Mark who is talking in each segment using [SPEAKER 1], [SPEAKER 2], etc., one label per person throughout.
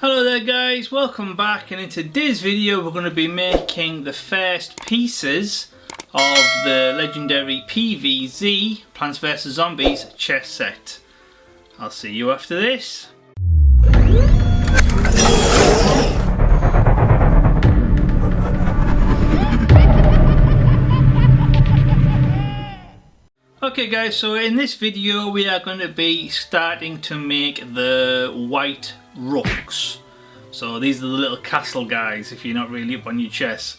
[SPEAKER 1] Hello there guys, welcome back, and in today's video we're going to be making the first pieces of the legendary PVZ Plants vs Zombies chess set. I'll see you after this. Okay guys, so in this video we are going to be starting to make the White Rooks. So these are the little castle guys if you're not really up on your chess.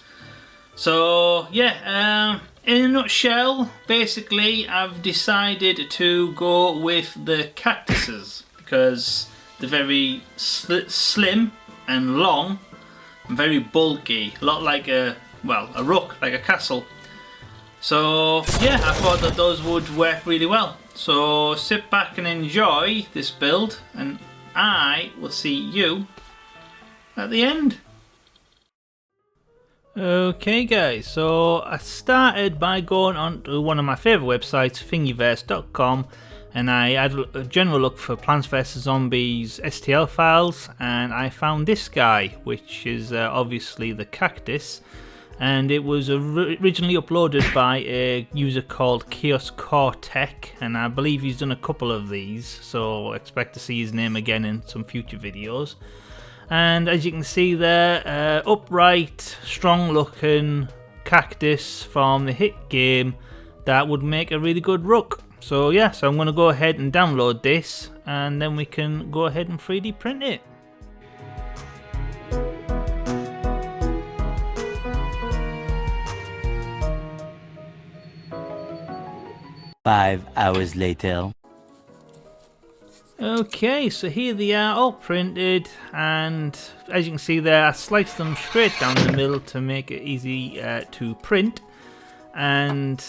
[SPEAKER 1] So yeah, in a nutshell, basically I've decided to go with the cactuses because they're very slim and long and very bulky, a lot like a rook, like a castle. So yeah, I thought that those would work really well. So sit back and enjoy this build, and I will see you at the end. Okay guys, so I started by going on to one of my favourite websites, thingiverse.com, and I had a general look for Plants vs Zombies STL files, and I found this guy, which is obviously the cactus. And it was originally uploaded by a user called Kiosk Tech, and I believe he's done a couple of these, so expect to see his name again in some future videos. And as you can see there, upright, strong looking cactus from the hit game that would make a really good rook. So yeah, so I'm going to go ahead and download this, and then we can go ahead and 3D print it.
[SPEAKER 2] Five hours later.
[SPEAKER 1] Okay, so here they are all printed, and as you can see there, I sliced them straight down the middle to make it easy to print. And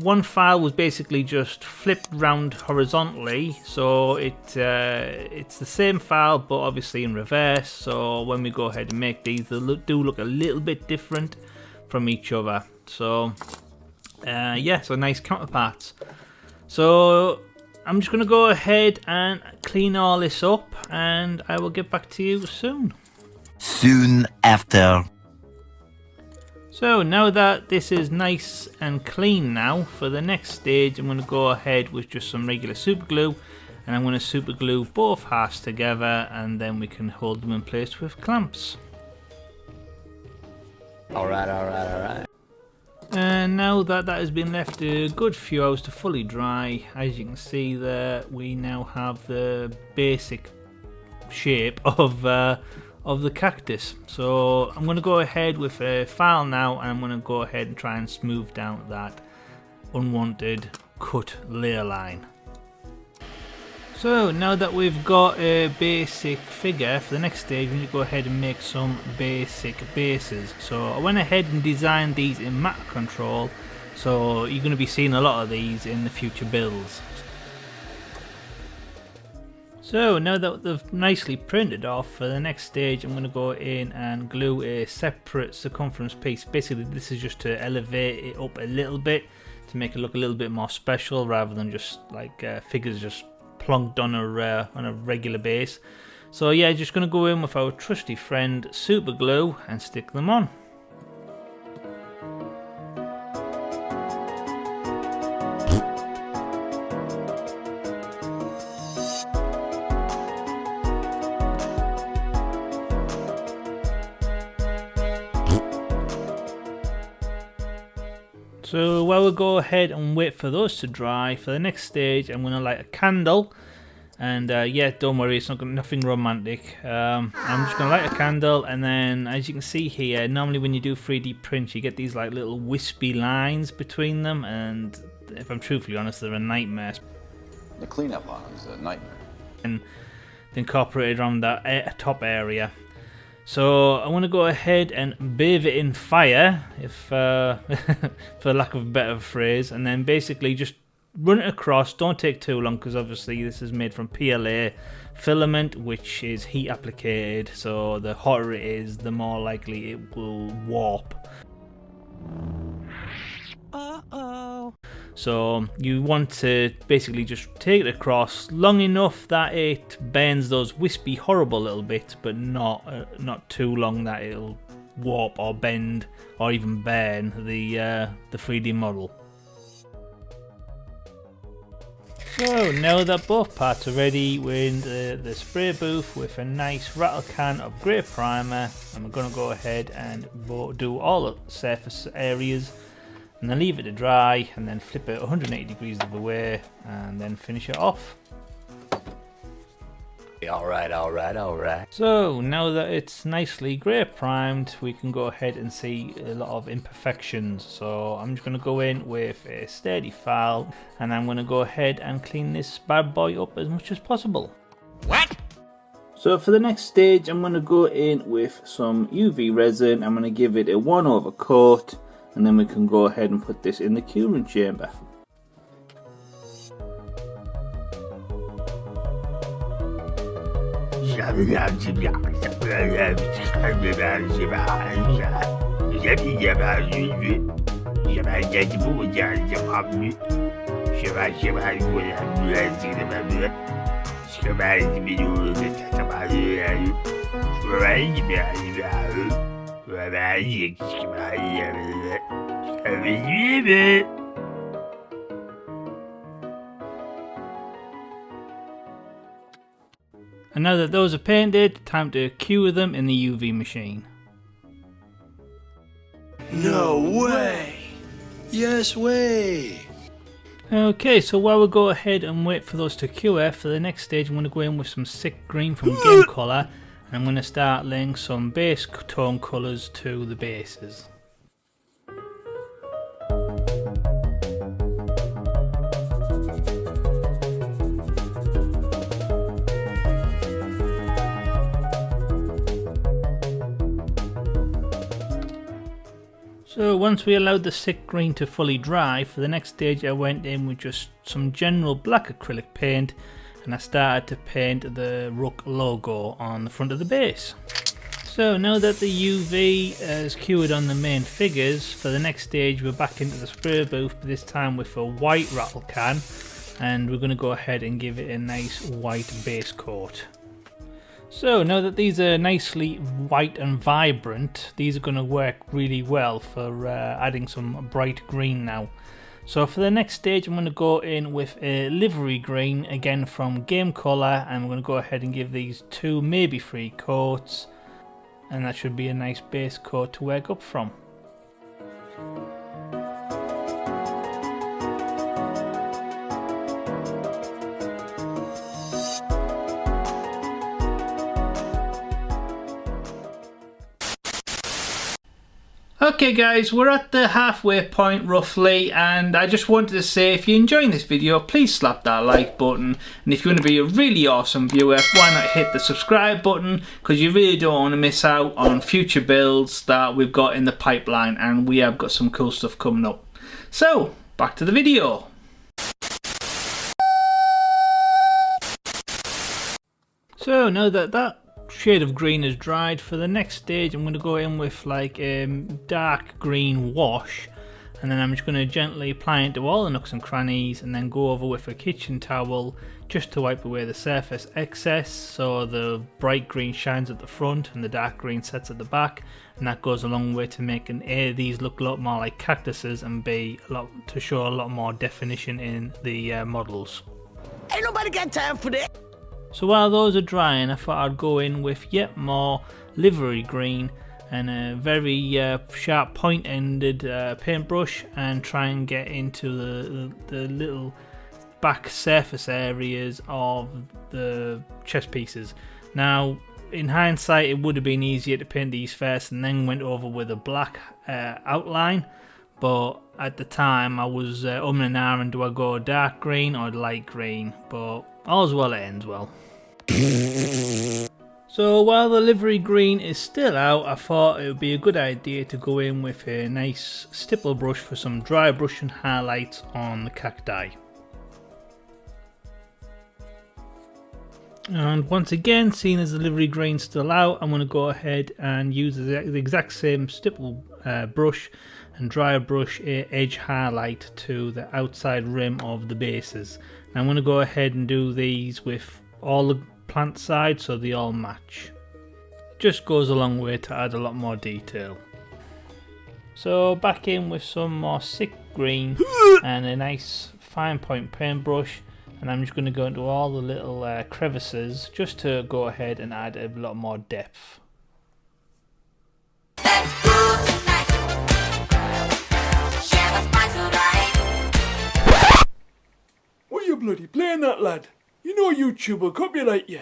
[SPEAKER 1] one file was basically just flipped round horizontally, so it's the same file but obviously in reverse. So when we go ahead and make these, they do look a little bit different from each other. So yeah, so nice counterparts. So I'm just going to go ahead and clean all this up, and I will get back to you soon.
[SPEAKER 2] Soon after.
[SPEAKER 1] So now that this is nice and clean now, for the next stage I'm going to go ahead with just some regular super glue, and I'm going to super glue both halves together, and then we can hold them in place with clamps.
[SPEAKER 2] Alright.
[SPEAKER 1] And now that that has been left a good few hours to fully dry, as you can see there, we now have the basic shape of the cactus. So I'm going to go ahead with a file now, and I'm going to go ahead and try and smooth down that unwanted cut layer line. So now that we've got a basic figure, for the next stage we need to go ahead and make some basic bases. So I went ahead and designed these in matter control, so you're going to be seeing a lot of these in the future builds. So now that they've nicely printed off, for the next stage I'm going to go in and glue a separate circumference piece. Basically this is just to elevate it up a little bit, to make it look a little bit more special rather than just like figures just plonked on a regular base. So yeah, just going to go in with our trusty friend super glue and stick them on. So while we go ahead and wait for those to dry, for the next stage I'm going to light a candle, and yeah, don't worry, it's nothing romantic. I'm just going to light a candle, and then as you can see here, normally when you do 3D prints you get these like little wispy lines between them, and if I'm truthfully honest, they're a nightmare.
[SPEAKER 3] The cleanup on them is a nightmare. And
[SPEAKER 1] incorporated around that top area. So I want to go ahead and bathe it in fire, if for lack of a better phrase, and then basically just run it across. Don't take too long, because obviously this is made from PLA filament, which is heat applicated, so the hotter it is, the more likely it will warp. So you want to basically just take it across long enough that it bends those wispy horrible little bits, but not too long that it'll warp or bend or even burn the 3D model. So now that both parts are ready, we're in the spray booth with a nice rattle can of grey primer, and we're going to go ahead and do all the surface areas and then leave it to dry and then flip it 180 degrees of the way and then finish it off.
[SPEAKER 2] Alright.
[SPEAKER 1] So now that it's nicely grey primed, we can go ahead and see a lot of imperfections. So I'm just going to go in with a sturdy file and I'm going to go ahead and clean this bad boy up as much as possible.
[SPEAKER 4] What?
[SPEAKER 1] So for the next stage, I'm going to go in with some UV resin. I'm going to give it a 1/over coat, and then we can go ahead and put this in the curing chamber. And now that those are painted, time to cure them in the UV machine.
[SPEAKER 4] No way! Yes way!
[SPEAKER 1] Okay, so while we go ahead and wait for those to cure, for the next stage I'm going to go in with some sick green from Game Colour, and I'm going to start laying some base tone colours to the bases. So once we allowed the sick green to fully dry, for the next stage I went in with just some general black acrylic paint and I started to paint the Rook logo on the front of the base. So now that the UV is cured on the main figures, for the next stage we're back into the spray booth, but this time with a white rattle can, and we're going to go ahead and give it a nice white base coat. So now that these are nicely white and vibrant, these are going to work really well for adding some bright green now. So for the next stage I'm going to go in with a livery green, again from Game Colour, and I'm going to go ahead and give these 2, maybe 3 coats, and that should be a nice base coat to work up from. Okay guys, we're at the halfway point roughly, and I just wanted to say, if you're enjoying this video, please slap that like button, and if you want to be a really awesome viewer, why not hit the subscribe button, because you really don't want to miss out on future builds that we've got in the pipeline, and we have got some cool stuff coming up. So, back to the video. So now that shade of green is dried, for the next stage I'm going to go in with like a dark green wash, and then I'm just going to gently apply it to all the nooks and crannies, and then go over with a kitchen towel just to wipe away the surface excess, so the bright green shines at the front and the dark green sets at the back, and that goes a long way to making A, these look a lot more like cactuses, and B, to show a lot more definition in the models.
[SPEAKER 4] Ain't nobody got time for that!
[SPEAKER 1] So while those are drying, I thought I'd go in with yet more livery green and a very sharp point-ended paintbrush, and try and get into the little back surface areas of the chest pieces. Now, in hindsight, it would have been easier to paint these first and then went over with a black outline, but at the time I was and ahhing, do I go dark green or light green? But all's well that ends well. So while the livery green is still out, I thought it would be a good idea to go in with a nice stipple brush for some dry brush and highlights on the cacti. And once again, seeing as the livery green is still out, I'm going to go ahead and use the exact same stipple brush and dry brush a edge highlight to the outside rim of the bases. And I'm going to go ahead and do these with all the plant sides so they all match. Just goes a long way to add a lot more detail. So back in with some more sick green and a nice fine point paintbrush, and I'm just going to go into all the little crevices just to go ahead and add a lot more depth.
[SPEAKER 5] What are you bloody playing that, lad? You know YouTube will copyright you.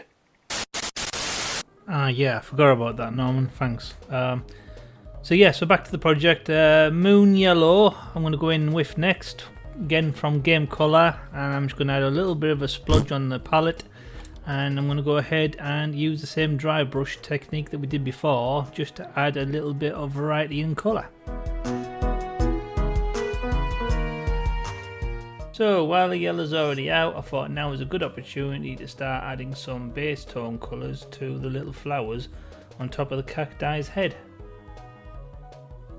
[SPEAKER 1] Ah yeah, I forgot about that, Norman, thanks. So back to the project. Moon Yellow I'm going to go in with next, again from Game Colour, and I'm just going to add a little bit of a splodge on the palette, and I'm going to go ahead and use the same dry brush technique that we did before, just to add a little bit of variety in colour. So while the yellow's already out, I thought now was a good opportunity to start adding some base tone colours to the little flowers on top of the cacti's head.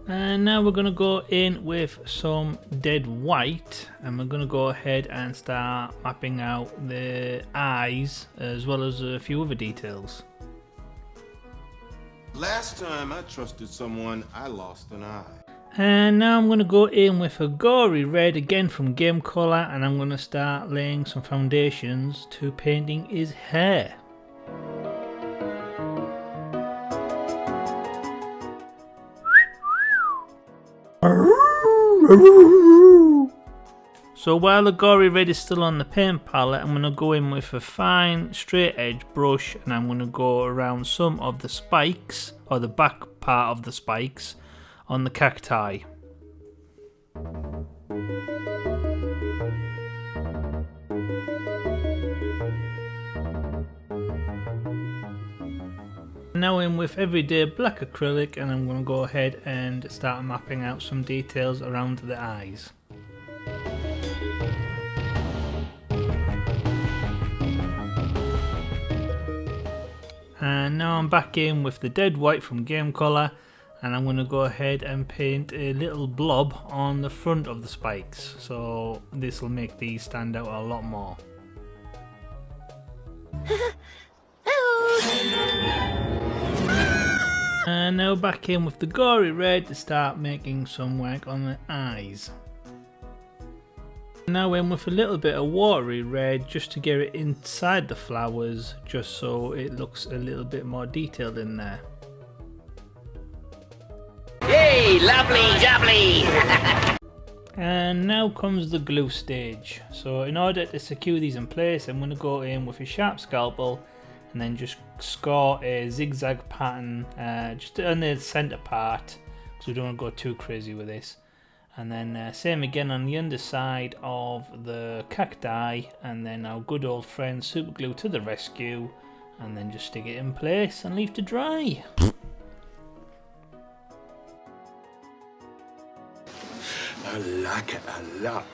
[SPEAKER 1] And now we're going to go in with some dead white, and we're going to go ahead and start mapping out the eyes as well as a few other details.
[SPEAKER 6] Last time I trusted someone, I lost an eye.
[SPEAKER 1] And now I'm going to go in with a gory red again from Game Colour, and I'm going to start laying some foundations to painting his hair. So while the gory red is still on the paint palette, I'm going to go in with a fine straight edge brush, and I'm going to go around some of the spikes, or the back part of the spikes, on the cacti. Now in with everyday black acrylic, and I'm going to go ahead and start mapping out some details around the eyes. And now I'm back in with the dead white from Game Colour, and I'm going to go ahead and paint a little blob on the front of the spikes, so this will make these stand out a lot more. And now back in with the gory red to start making some work on the eyes. Now in with a little bit of watery red just to get it inside the flowers, just so it looks a little bit more detailed in there.
[SPEAKER 2] Hey, lovely jubbly!
[SPEAKER 1] And now comes the glue stage. So in order to secure these in place, I'm going to go in with a sharp scalpel and then just score a zigzag pattern just on the centre part, because we don't want to go too crazy with this. And then same again on the underside of the cacti, and then our good old friend super glue to the rescue, and then just stick it in place and leave to dry.
[SPEAKER 4] I like it a lot.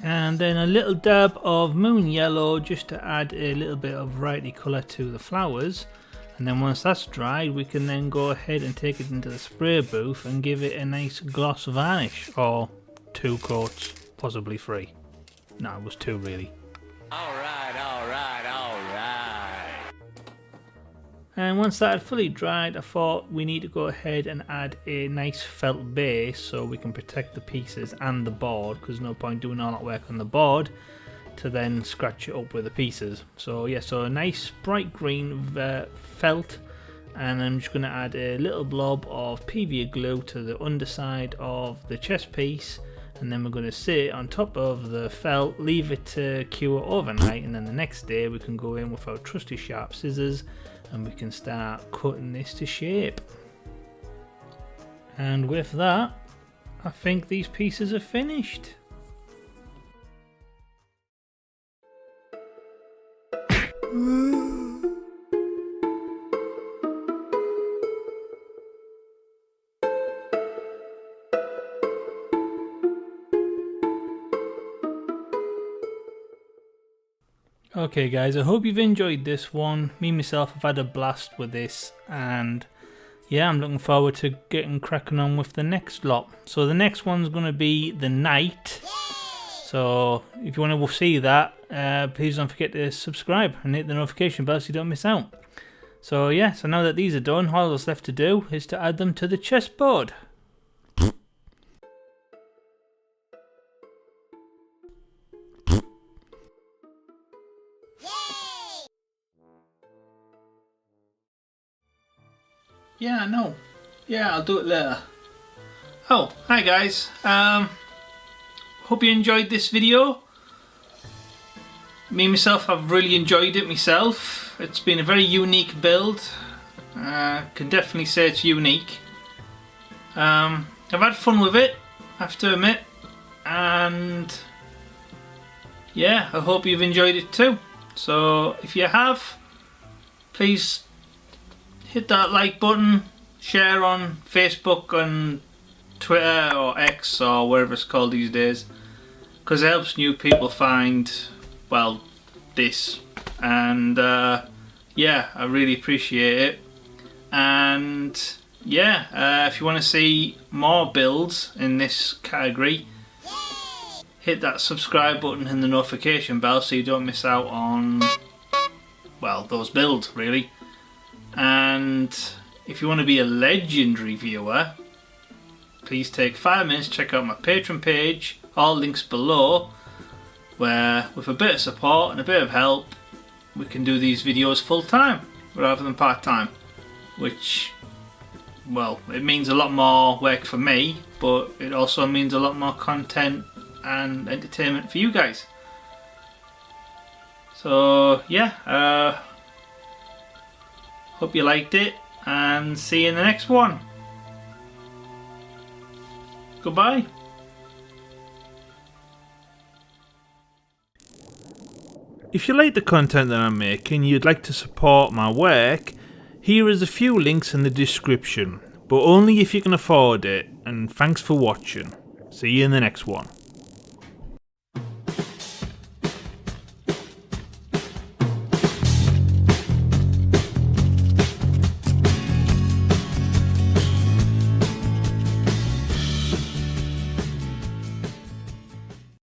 [SPEAKER 1] And then a little dab of moon yellow just to add a little bit of variety colour to the flowers. And then once that's dried, we can then go ahead and take it into the spray booth and give it a nice gloss varnish, or 2 coats, possibly 3. No, it was 2 really.
[SPEAKER 2] Alright, alright, alright.
[SPEAKER 1] And once that had fully dried, I thought we need to go ahead and add a nice felt base so we can protect the pieces and the board, because there's no point doing all that work on the board to then scratch it up with the pieces. So yeah, so a nice bright green felt, and I'm just going to add a little blob of PVZ glue to the underside of the chest piece, and then we're going to sit on top of the felt, leave it to cure overnight, and then the next day we can go in with our trusty sharp scissors and we can start cutting this to shape. And with that, I think these pieces are finished. Okay guys, I hope you've enjoyed this one. Me myself have had a blast with this, and yeah, I'm looking forward to getting cracking on with the next lot. So the next one's going to be the night. So if you want to see that, please don't forget to subscribe and hit the notification bell so you don't miss out. So yeah, so now that these are done, all that's left to do is to add them to the chessboard. Yeah, I know. Yeah, I'll do it later. Oh, hi guys. Hope you enjoyed this video. Me myself, I've really enjoyed it myself. It's been a very unique build. Can definitely say it's unique. I've had fun with it, I have to admit. And yeah, I hope you've enjoyed it too. So if you have, please hit that like button, share on Facebook and Twitter or X or whatever it's called these days, because it helps new people find, well, this. And yeah, I really appreciate it. And yeah, if you want to see more builds in this category, hit that subscribe button and the notification bell so you don't miss out on, well, those builds really. And if you want to be a legendary viewer, please take 5 minutes, check out my Patreon page, all links below, where with a bit of support and a bit of help we can do these videos full time rather than part time, which, well, it means a lot more work for me, but it also means a lot more content and entertainment for you guys. So yeah, hope you liked it, and see you in the next one. Goodbye. If you like the content that I'm making, you'd like to support my work, here is a few links in the description, but only if you can afford it, and thanks for watching. See you in the next one.